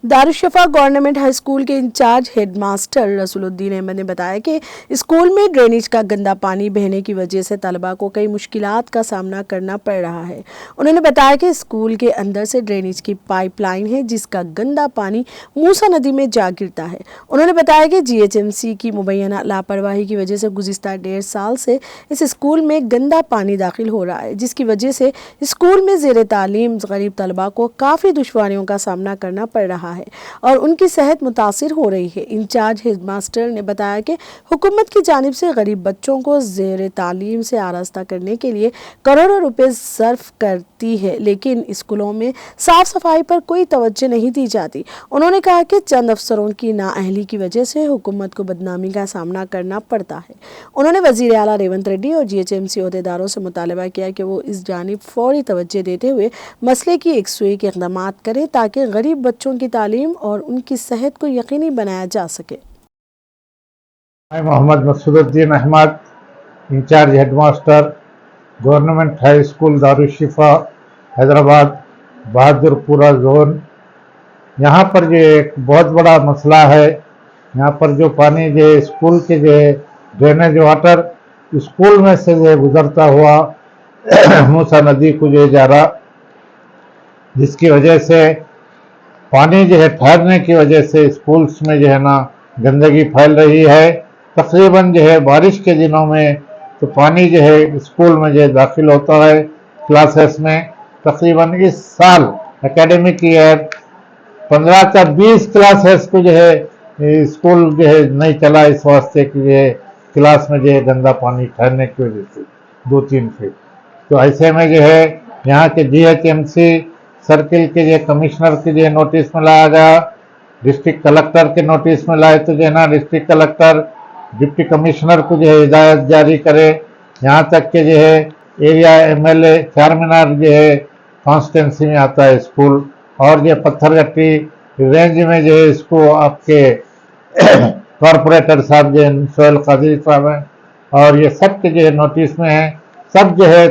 Darushifa government high school के in charge head master रसूलुद्दीन Ahmad ने बताया कि स्कूल में ड्रेनेज का गंदा पानी बहने की वजह से तलबा को कई मुश्किलात का सामना करना पड़ रहा है। उन्होंने बताया कि स्कूल के अंदर से ड्रेनेज की पाइपलाइन है जिसका गंदा पानी मूसा नदी में जा गिरता है। उन्होंने बताया कि GHMC की मुबैना लापरवाही की वजह से गुज़िश्ता 1.5 साल से इस स्कूल में गंदा पानी दाखिल हो रहा है, जिसकी वजह से स्कूल में ज़ेर तालीम गरीब तलबा को काफ़ी दुश्वारियों का सामना करना पड़ रहा है और उनकी सेहत मुतासिर हो रही है। इंचार्ज हेडमास्टर ने बताया कि हुकूमत की जानिब से गरीब बच्चों को ज़ेर तालीम से आरास्ता करने के लिए करोड़ों रुपए सर्फ करती है, लेकिन स्कूलों में साफ सफाई पर कोई तवज्जो नहीं दी जाती। उन्होंने कहा कि चंद अफसरों की नाअहली की वजह से हुकूमत को बदनामी का सामना करना पड़ता है। उन्होंने वज़ीर आला रेवंत रेड्डी और GHMC अहदेदारों से मुतालबा किया कि वो इस जानिब फौरी तवज्जो देते हुए मसले की एकसुई के इक़दाम करें ताकि गरीब बच्चों की तालीम और उनकी सेहत को यकीनी बनाया जा सके। मैं Mohammed Maqsooduddin Ahmed, incharge headmaster government high school Darushifa Hyderabad Bahadurpura zone. यहाँ पर जो एक बहुत बड़ा मसला है, यहाँ पर जो पानी जो स्कूल के जो ड्रेनेज वाटर स्कूल में से जो गुजरता हुआ मूसा नदी को जो जा रहा, जिसकी वजह से पानी जो है ठहरने की वजह से स्कूल्स में जो है ना गंदगी फैल रही है। तकरीबन जो है बारिश के दिनों में तो पानी जो है स्कूल में जो है दाखिल होता है क्लासेस में। तकरीबन इस साल एकेडमिक ईयर 15 का 20 क्लासेस को जो है स्कूल जो है नहीं चला, इस वास्ते कि जो है क्लास में जो है गंदा पानी ठहरने की वजह से 2-3 फीट। तो ऐसे में जो है यहाँ के GHMC सर्किल के जो कमिश्नर के जो नोटिस में लाया गया, डिस्ट्रिक्ट कलेक्टर के नोटिस में लाए तो जो है ना डिस्ट्रिक्ट कलेक्टर डिप्टी कमिश्नर को जो है हिदायत जारी करे। यहाँ तक के जो है एरिया MLA चारमीनार जो है कॉन्स्टिट्यूंसी में आता है स्कूल, और ये पत्थरगट्टी रेंज में जो है इसको आपके कॉरपोरेटर साहब जो है सोहेल कादरी साहब हैं, और ये सब के जो है नोटिस में है। सब जो है